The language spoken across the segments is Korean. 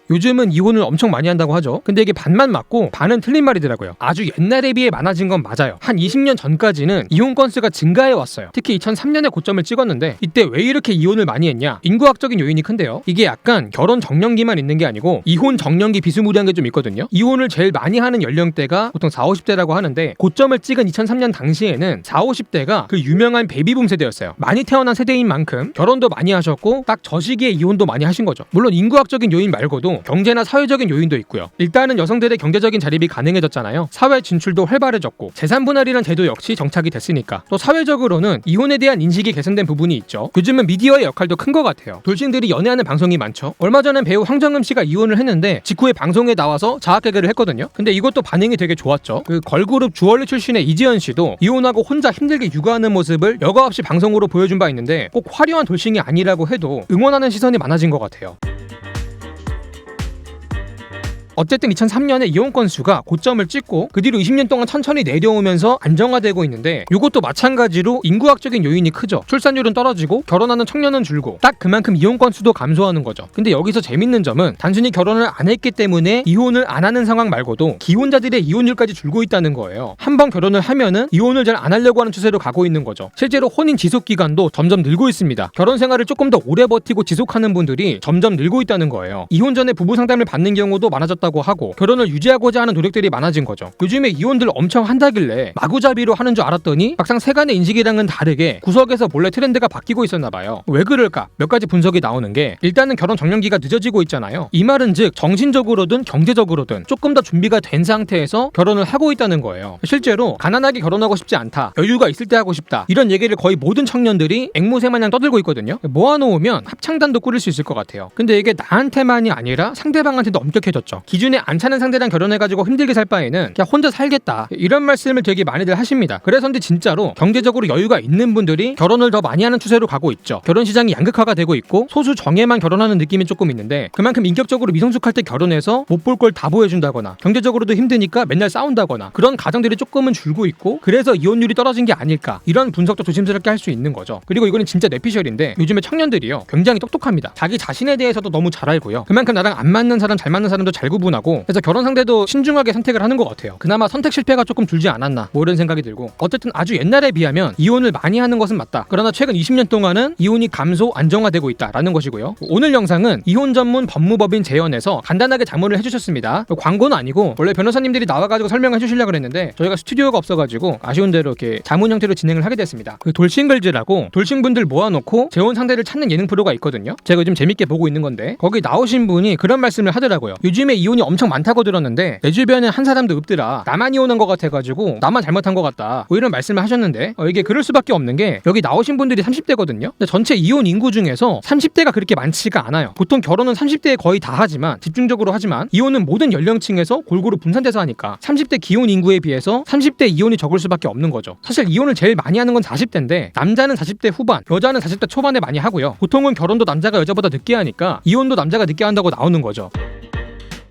요즘은 이혼을 엄청 많이 한다고 하죠. 근데 이게 반만 맞고 반은 틀린 말이더라고요. 아주 옛날에 비해 많아진 건 맞아요. 한 20년 전까지는 이혼 건수가 증가해 왔어요. 특히 2003년에 고점을 찍었는데 이때 왜 이렇게 이혼을 많이 했냐? 인구학적인 요인이 큰데요. 이게 약간 결혼 정년기만 있는 게 아니고 이혼 정년기 비스무리한 게 좀 있거든요. 이혼을 제일 많이 하는 연령대가 보통 40, 50대라고 하는데 고점을 찍은 2003년 당시에는 40, 50대가 그 유명한 베이비붐 세대였어요. 많이 태어난 세대인 만큼 결혼도 많이 하셨고 딱 저 시기에 이혼도 많이 하신 거죠. 물론 인구학적인 요인 말고도 경제나 사회적인 요인도 있고요. 일단은 여성들의 경제적인 자립이 가능해졌잖아요. 사회 진출도 활발해졌고 재산 분할이라는 제도 역시 정착이 됐으니까 또 사회적으로는 이혼에 대한 인식이 개선된 부분이 있죠. 요즘은 미디어의 역할도 큰 것 같아요. 돌싱들이 연애하는 방송이 많죠. 얼마 전엔 배우 황정음 씨가 이혼을 했는데 직후에 방송에 나와서 자학개그를 했거든요. 근데 이것도 반응이 되게 좋았죠. 그 걸그룹 주얼리 출신의 이지연 씨도 이혼하고 혼자 힘들게 육아하는 모습을 여과 없이 방송으로 보여준 바 있는데 꼭 화려한 돌싱이 아니라고 해도 응원하는 시선이 많아진 것 같아요. 어쨌든 2003년에 이혼 건수가 고점을 찍고 그 뒤로 20년 동안 천천히 내려오면서 안정화되고 있는데 이것도 마찬가지로 인구학적인 요인이 크죠. 출산율은 떨어지고 결혼하는 청년은 줄고 딱 그만큼 이혼 건수도 감소하는 거죠. 근데 여기서 재밌는 점은 단순히 결혼을 안 했기 때문에 이혼을 안 하는 상황 말고도 기혼자들의 이혼율까지 줄고 있다는 거예요. 한번 결혼을 하면은 이혼을 잘 안 하려고 하는 추세로 가고 있는 거죠. 실제로 혼인 지속 기간도 점점 늘고 있습니다. 결혼 생활을 조금 더 오래 버티고 지속하는 분들이 점점 늘고 있다는 거예요. 이혼 전에 부부 상담을 받는 경우도 많아졌다 하고 결혼을 유지하고자 하는 노력들이 많아진 거죠. 요즘에 이혼들 엄청 한다길래 마구잡이로 하는 줄 알았더니 막상 세간의 인식이랑은 다르게 구석에서 몰래 트렌드가 바뀌고 있었나 봐요. 왜 그럴까? 몇 가지 분석이 나오는 게 일단은 결혼 정년기가 늦어지고 있잖아요. 이 말은 즉 정신적으로든 경제적으로든 조금 더 준비가 된 상태에서 결혼을 하고 있다는 거예요. 실제로 가난하게 결혼하고 싶지 않다, 여유가 있을 때 하고 싶다, 이런 얘기를 거의 모든 청년들이 앵무새 마냥 떠들고 있거든요. 모아놓으면 합창단도 꾸릴 수 있을 것 같아요. 근데 이게 나한테만이 아니라 상대방한테도 엄격해졌죠. 기준에 안 차는 상대랑 결혼해가지고 힘들게 살 바에는 그냥 혼자 살겠다, 이런 말씀을 되게 많이들 하십니다. 그래서인지 진짜로 경제적으로 여유가 있는 분들이 결혼을 더 많이 하는 추세로 가고 있죠. 결혼 시장이 양극화가 되고 있고 소수 정예만 결혼하는 느낌이 조금 있는데 그만큼 인격적으로 미성숙할 때 결혼해서 못 볼 걸 다 보여준다거나 경제적으로도 힘드니까 맨날 싸운다거나 그런 가정들이 조금은 줄고 있고 그래서 이혼율이 떨어진 게 아닐까, 이런 분석도 조심스럽게 할 수 있는 거죠. 그리고 이거는 진짜 내피셜인데 요즘에 청년들이요 굉장히 똑똑합니다. 자기 자신에 대해서도 너무 잘 알고요. 그만큼 나랑 안 맞는 사람 잘 맞는 사람도 잘 구분하고 그래서 결혼 상대도 신중하게 선택을 하는 것 같아요. 그나마 선택 실패가 조금 줄지 않았나 뭐 이런 생각이 들고 어쨌든 아주 옛날에 비하면 이혼을 많이 하는 것은 맞다. 그러나 최근 20년 동안은 이혼이 감소 안정화되고 있다라는 것이고요. 오늘 영상은 이혼 전문 법무법인 재연에서 간단하게 자문을 해주셨습니다. 광고는 아니고 원래 변호사님들이 나와가지고 설명해 주시려고 했는데 저희가 스튜디오가 없어가지고 아쉬운 대로 이렇게 자문 형태로 진행을 하게 됐습니다. 그 돌싱글즈라고 돌싱분들 모아놓고 재혼 상대를 찾는 예능 프로가 있거든요. 제가 요즘 재밌게 보고 있는 건데 거기 나오신 분이 그런 말씀을 하더라고요. 요즘에 이혼이 엄청 많다고 들었는데 내 주변에 한 사람도 없더라, 나만 이혼한 것 같아가지고 나만 잘못한 것 같다, 뭐 이런 말씀을 하셨는데 이게 그럴 수밖에 없는 게 여기 나오신 분들이 30대거든요 근데 전체 이혼 인구 중에서 30대가 그렇게 많지가 않아요. 보통 결혼은 30대에 거의 다 하지만 집중적으로 하지만 이혼은 모든 연령층에서 골고루 분산돼서 하니까 30대 기혼 인구에 비해서 30대 이혼이 적을 수밖에 없는 거죠. 사실 이혼을 제일 많이 하는 건 40대인데 남자는 40대 후반, 여자는 40대 초반에 많이 하고요. 보통은 결혼도 남자가 여자보다 늦게 하니까 이혼도 남자가 늦게 한다고 나오는 거죠.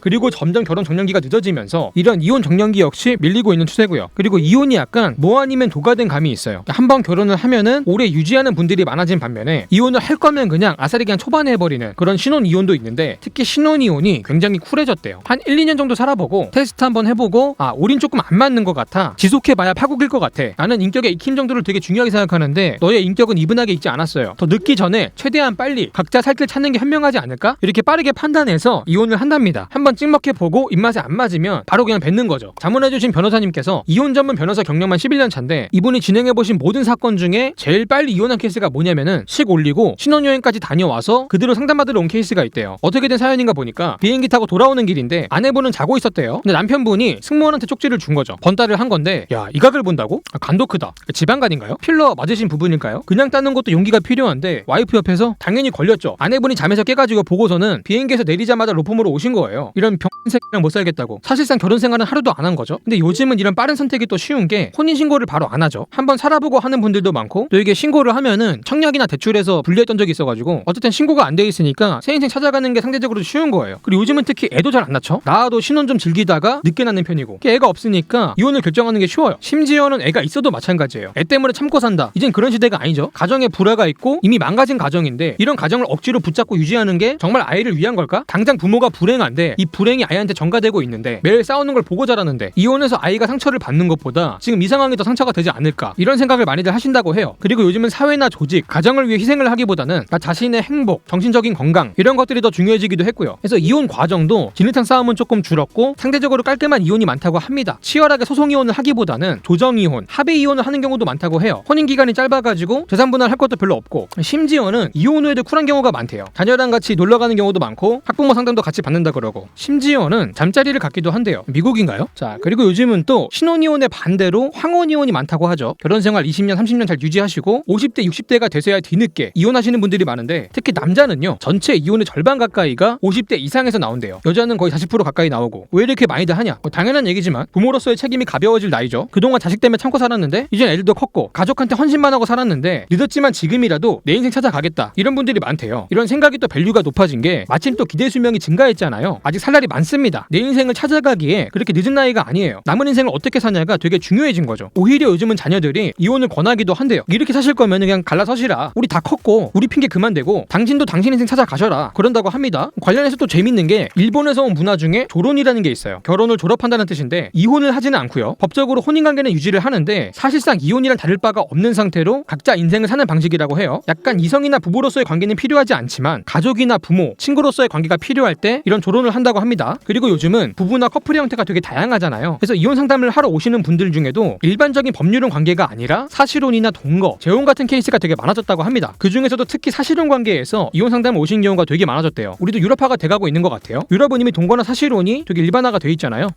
그리고 점점 결혼 정년기가 늦어지면서 이런 이혼 정년기 역시 밀리고 있는 추세고요. 그리고 이혼이 약간 뭐 아니면 도가 된 감이 있어요. 한번 결혼을 하면은 오래 유지하는 분들이 많아진 반면에 이혼을 할 거면 그냥 아싸리 그냥 초반에 해버리는 그런 신혼 이혼도 있는데 특히 신혼 이혼이 굉장히 쿨해졌대요. 한 1, 2년 정도 살아보고 테스트 한번 해보고 우린 조금 안 맞는 것 같아, 지속해봐야 파국일 것 같아, 나는 인격의 익힘 정도를 되게 중요하게 생각하는데 너의 인격은 이분하게 익지 않았어요, 더 늦기 전에 최대한 빨리 각자 살 길 찾는 게 현명하지 않을까, 이렇게 빠르게 판단해서 이혼을 한답니다. 한번 찍먹해보고 입맛에 안 맞으면 바로 그냥 뱉는 거죠. 자문해주신 변호사님께서 이혼 전문 변호사 경력만 11년 차인데 이분이 진행해보신 모든 사건 중에 제일 빨리 이혼한 케이스가 뭐냐면은 식 올리고 신혼여행까지 다녀와서 그대로 상담받으러 온 케이스가 있대요. 어떻게 된 사연인가 보니까 비행기 타고 돌아오는 길인데 아내분은 자고 있었대요. 근데 남편분이 승무원한테 쪽지를 준 거죠. 번따를 한 건데 야, 이 각을 본다고? 간도 크다. 지방간인가요? 필러 맞으신 부분일까요? 그냥 따는 것도 용기가 필요한데 와이프 옆에서 당연히 걸렸죠. 아내분이 잠에서 깨가지고 보고서는 비행기에서 내리자마자 로펌으로 오신 거예요. 이런 병새끼랑 못 살겠다고 사실상 결혼 생활은 하루도 안 한 거죠. 근데 요즘은 이런 빠른 선택이 또 쉬운 게 혼인신고를 바로 안 하죠. 한번 살아보고 하는 분들도 많고 또 이게 신고를 하면은 청약이나 대출에서 불리했던 적이 있어가지고 어쨌든 신고가 안 돼 있으니까 새 인생 찾아가는 게 상대적으로 쉬운 거예요. 그리고 요즘은 특히 애도 잘 안 낳죠. 낳아도 신혼 좀 즐기다가 늦게 낳는 편이고 애가 없으니까 이혼을 결정하는 게 쉬워요. 심지어는 애가 있어도 마찬가지예요. 애 때문에 참고 산다. 이젠 그런 시대가 아니죠. 가정에 불화가 있고 이미 망가진 가정인데 이런 가정을 억지로 붙잡고 유지하는 게 정말 아이를 위한 걸까? 당장 부모가 불행한데 이 불행이 아이한테 전가되고 있는데 매일 싸우는 걸 보고 자라는데 이혼해서 아이가 상처를 받는 것보다 지금 이 상황이 더 상처가 되지 않을까? 이런 생각을 많이들 하신다고 해요. 그리고 요즘은 사회나 조직, 가정을 위해 희생을 하기보다는 나 자신의 행복, 정신적인 건강 이런 것들이 더 중요해지기도 했고요. 그래서 이혼 과정도 진흙탕 싸움은 조금 줄었고 상대적으로 깔끔한 이혼이 많다고 합니다. 치열하게 소송 이혼을 하기보다는 조정 이혼, 합의 이혼을 하는 경우도 많다고 해요. 혼인 기간이 짧아가지고 재산 분할할 것도 별로 없고 심지어는 이혼 후에도 쿨한 경우가 많대요. 자녀랑 같이 놀러 가는 경우도 많고 학부모 상담도 같이 받는다 그러고 심지어는 잠자리를 갖기도 한대요. 미국인가요? 자, 그리고 요즘은 또 신혼이혼의 반대로 황혼이혼이 많다고 하죠. 결혼생활 20년, 30년 잘 유지하시고 50대, 60대가 되셔야 뒤늦게 이혼하시는 분들이 많은데 특히 남자는요. 전체 이혼의 절반 가까이가 50대 이상에서 나온대요. 여자는 거의 40% 가까이 나오고 왜 이렇게 많이들 하냐? 당연한 얘기지만 부모로서의 책임이 가벼워질 나이죠. 그동안 자식 때문에 참고 살았는데 이젠 애들도 컸고 가족한테 헌신만 하고 살았는데 늦었지만 지금이라도 내 인생 찾아가겠다. 이런 분들이 많대요. 이런 생각이 또 밸류가 높아진 게 마침 또 기대 수명이 증가했잖아요. 아직 살 날이 많습니다. 내 인생을 찾아가기에 그렇게 늦은 나이가 아니에요. 남은 인생을 어떻게 사냐가 되게 중요해진 거죠. 오히려 요즘은 자녀들이 이혼을 권하기도 한대요. 이렇게 사실 거면 그냥 갈라서시라. 우리 다 컸고 우리 핑계 그만 대고 당신도 당신 인생 찾아가셔라. 그런다고 합니다. 관련해서 또 재밌는 게 일본에서 온 문화 중에 조론이라는 게 있어요. 결혼을 졸업한다는 뜻인데 이혼을 하지는 않고요. 법적으로 혼인관계는 유지를 하는데 사실상 이혼이란 다를 바가 없는 상태로 각자 인생을 사는 방식이라고 해요. 약간 이성이나 부부로서의 관계는 필요하지 않지만 가족이나 부모, 친구로서의 관계가 필요할 때 이런 조론을 한다고 합니다. 그리고 요즘은 부부나 커플의 형태가 되게 다양하잖아요. 그래서 이혼 상담을 하러 오시는 분들 중에도 일반적인 법률혼 관계가 아니라 사실혼이나 동거, 재혼 같은 케이스가 되게 많아졌다고 합니다. 그 중에서도 특히 사실혼 관계에서 이혼 상담을 오신 경우가 되게 많아졌대요. 우리도 유럽화가 돼가고 있는 것 같아요. 유럽은 이미 동거나 사실혼이 되게 일반화가 돼 있잖아요.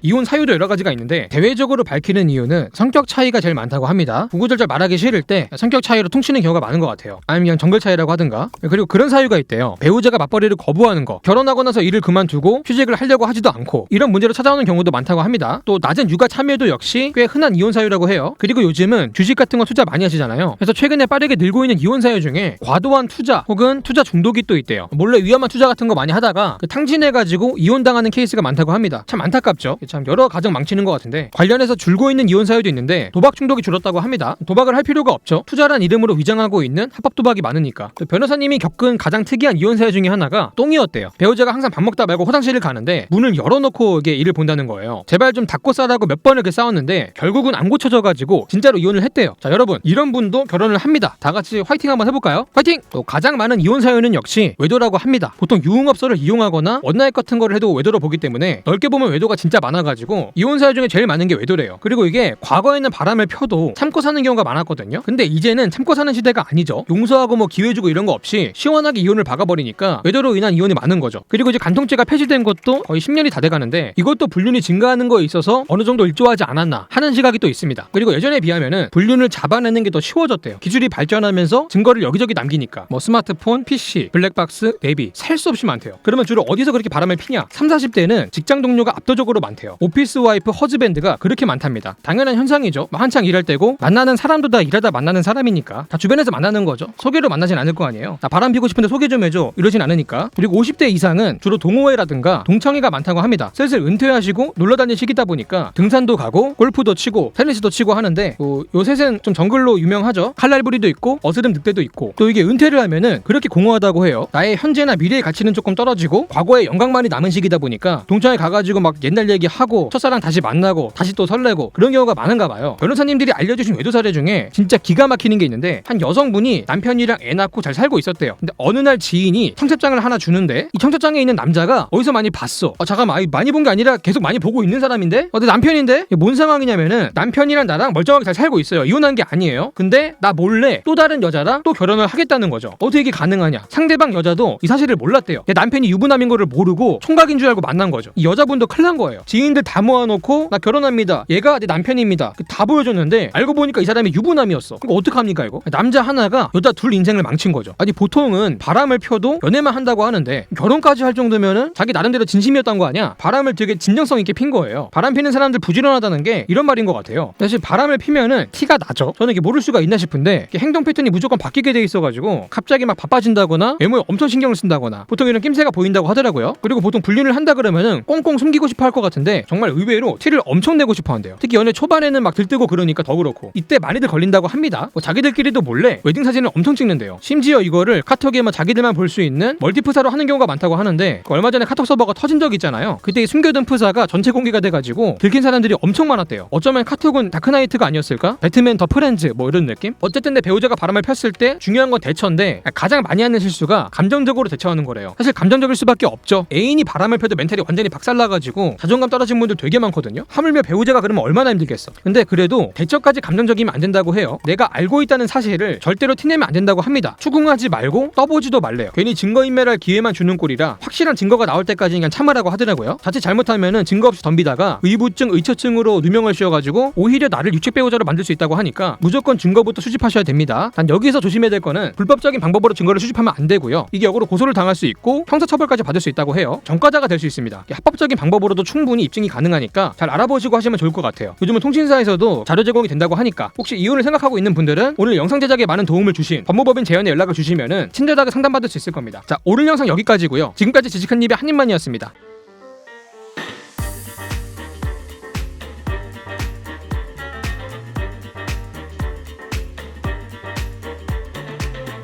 이혼 사유도 여러 가지가 있는데 대외적으로 밝히는 이유는 성격 차이가 제일 많다고 합니다. 구구절절 말하기 싫을 때 성격 차이로 퉁치는 경우가 많은 것 같아요. 아니면 그냥 정글 차이라고 하든가. 그리고 그런 사유가 있대요. 배우자가 맞벌이를 거부하는 거, 결혼하고 나서 일을 그만두고 휴직을 하려고 하지도 않고 이런 문제로 찾아오는 경우도 많다고 합니다. 또 낮은 육아 참여도 역시 꽤 흔한 이혼 사유라고 해요. 그리고 요즘은 주식 같은 거 투자 많이 하시잖아요. 그래서 최근에 빠르게 늘고 있는 이혼 사유 중에 과도한 투자 혹은 투자 중독이 또 있대요. 몰래 위험한 투자 같은 거 많이 하다가 탕진해가지고 이혼당하는 케이스가 많다고 합니다. 참 안타깝죠. 참 여러 가정 망치는 것 같은데 관련해서 줄고 있는 이혼 사유도 있는데 도박 중독이 줄었다고 합니다. 도박을 할 필요가 없죠. 투자란 이름으로 위장하고 있는 합법 도박이 많으니까. 또 변호사님이 겪은 가장 특이한 이혼 사유 중에 하나가 똥이었대요. 배우자가 항상 밥 먹다 말고 화장실을 가는데 문을 열어놓고 이게 일을 본다는 거예요. 제발 좀 닫고 싸라고 몇 번을 이렇게 싸웠는데 결국은 안 고쳐져가지고 진짜로 이혼을 했대요. 자, 여러분 이런 분도 결혼을 합니다. 다 같이 화이팅 한번 해볼까요? 화이팅! 또 가장 많은 이혼 사유는 역시 외도라고 합니다. 보통 유흥업소를 이용하거나 원나잇 같은 거를 해도 외도로 보기 때문에 넓게 보면 외도가 진짜 많아가지고 이혼 사유 중에 제일 많은 게 외도래요. 그리고 이게 과거에는 바람을 펴도 참고 사는 경우가 많았거든요. 근데 이제는 참고 사는 시대가 아니죠. 용서하고 뭐 기회 주고 이런 거 없이 시원하게 이혼을 박아버리니까 외도로 인한 이혼이 많은 거죠. 그리고 이제 간통죄가 폐지된 것도 거의 10년이 다 돼가는데 이것도 불륜이 증가하는 거에 있어서 어느 정도 일조하지 않았나 하는 시각이 또 있습니다. 그리고 예전에 비하면은 불륜을 잡아내는 게 더 쉬워졌대요. 기술이 발전하면서 증거를 여기저기 남기니까 뭐 스마트폰, PC, 블랙박스, 내비 살 수 없이 많대요. 그러면 주로 어디서 그렇게 바람을 피냐? 30, 40대는 직장 동료가 압도적으로 많대요. 오피스 와이프 허즈밴드가 그렇게 많답니다. 당연한 현상이죠. 한창 일할 때고 만나는 사람도 다 일하다 만나는 사람이니까 다 주변에서 만나는 거죠. 소개로 만나진 않을 거 아니에요. 나 바람 피고 싶은데 소개 좀 해줘 이러진 않으니까. 그리고 50대 이상은 주로 동호회라든가 동창회가 많다고 합니다. 슬슬 은퇴하시고 놀러 다닐 시기다 보니까 등산도 가고 골프도 치고 테니스도 치고 하는데 요새는 좀 정글로 유명하죠. 칼날부리도 있고 어스름 늑대도 있고 또 이게 은퇴를 하면은 그렇게 공허하다고 해요. 나의 현재나 미래의 가치는 조금 떨어지고 과거의 영광만이 남은 시기다 보니까 동창회 가가지고 막 옛날 얘기하고 첫사랑 다시 만나고 다시 또 설레고 그런 경우가 많은가 봐요. 변호사님들이 알려주신 외도 사례 중에 진짜 기가 막히는 게 있는데 한 여성분이 남편이랑 애 낳고 잘 살고 있었대요. 근데 어느 날 지인이 청첩장을 하나 주는데 이 청첩장에 있는 남자가 어디서 많이 봤어. 잠깐만 많이 본 게 아니라 계속 많이 보고 있는 사람인데 내 남편인데? 이게 뭔 상황이냐면은 남편이랑 나랑 멀쩡하게 잘 살고 있어요. 이혼한 게 아니에요. 근데 나 몰래 또 다른 여자랑 또 결혼을 하겠다는 거죠. 어떻게 이게 가능하냐. 상대방 여자도 이 사실을 몰랐대요. 남편이 유부남인 거를 모르고 총각인 줄 알고 만난 거죠. 이 여자분도 큰일 난 거예요. 지인 연예인들 다 모아놓고 나 결혼합니다, 얘가 내 남편입니다, 다 보여줬는데 알고 보니까 이 사람이 유부남이었어. 그럼 어떡합니까 이거? 남자 하나가 여자 둘 인생을 망친 거죠. 아니 보통은 바람을 펴도 연애만 한다고 하는데 결혼까지 할 정도면은 자기 나름대로 진심이었던 거 아니야? 바람을 되게 진정성 있게 핀 거예요. 바람 피는 사람들 부지런하다는 게 이런 말인 것 같아요. 사실 바람을 피면은 티가 나죠. 저는 이게 모를 수가 있나 싶은데 행동 패턴이 무조건 바뀌게 돼 있어가지고 갑자기 막 바빠진다거나 외모에 엄청 신경을 쓴다거나 보통 이런 낌새가 보인다고 하더라고요. 그리고 보통 불륜을 한다 그러면은 꽁꽁 숨기고 싶어 할 것 같은데 정말 의외로 티를 엄청 내고 싶어 한대요. 특히 연애 초반에는 막 들뜨고 그러니까 더 그렇고 이때 많이들 걸린다고 합니다. 뭐 자기들끼리도 몰래 웨딩 사진을 엄청 찍는데요. 심지어 이거를 카톡에만 자기들만 볼 수 있는 멀티프사로 하는 경우가 많다고 하는데 얼마 전에 카톡 서버가 터진 적 있잖아요. 그때 숨겨둔 프사가 전체 공개가 돼가지고 들킨 사람들이 엄청 많았대요. 어쩌면 카톡은 다크나이트가 아니었을까? 배트맨 더 프렌즈 뭐 이런 느낌? 어쨌든 내 배우자가 바람을 폈을 때 중요한 건 대처인데 가장 많이 하는 실수가 감정적으로 대처하는 거래요. 사실 감정적일 수밖에 없죠. 애인이 바람을 펴도 멘탈이 완전히 박살나가지고 자존감 떨어진 분들 되게 많거든요. 하물며 배우자가 그러면 얼마나 힘들겠어. 근데 그래도 대처까지 감정적이면 안 된다고 해요. 내가 알고 있다는 사실을 절대로 티내면 안 된다고 합니다. 추궁하지 말고 떠보지도 말래요. 괜히 증거인멸할 기회만 주는 꼴이라 확실한 증거가 나올 때까지 그냥 참으라고 하더라고요. 자칫 잘못하면은 증거 없이 덤비다가 의부증, 의처증으로 누명을 씌워가지고 오히려 나를 유책 배우자로 만들 수 있다고 하니까 무조건 증거부터 수집하셔야 됩니다. 단 여기서 조심해야 될 거는 불법적인 방법으로 증거를 수집하면 안 되고요. 이게 역으로 고소를 당할 수 있고 형사처벌까지 받을 수 있다고 해요. 전과자가 될 수 있습니다. 합법적인 방법으로도 충분히 입증이 가능하니까 잘 알아보시고 하시면 좋을 것 같아요. 요즘은 통신사에서도 자료 제공이 된다고 하니까 혹시 이혼을 생각하고 있는 분들은 오늘 영상 제작에 많은 도움을 주신 법무법인 재현에 연락을 주시면은 친절하게 상담받을 수 있을 겁니다. 자, 오늘 영상 여기까지고요. 지금까지 지식한 입의 한입만이었습니다.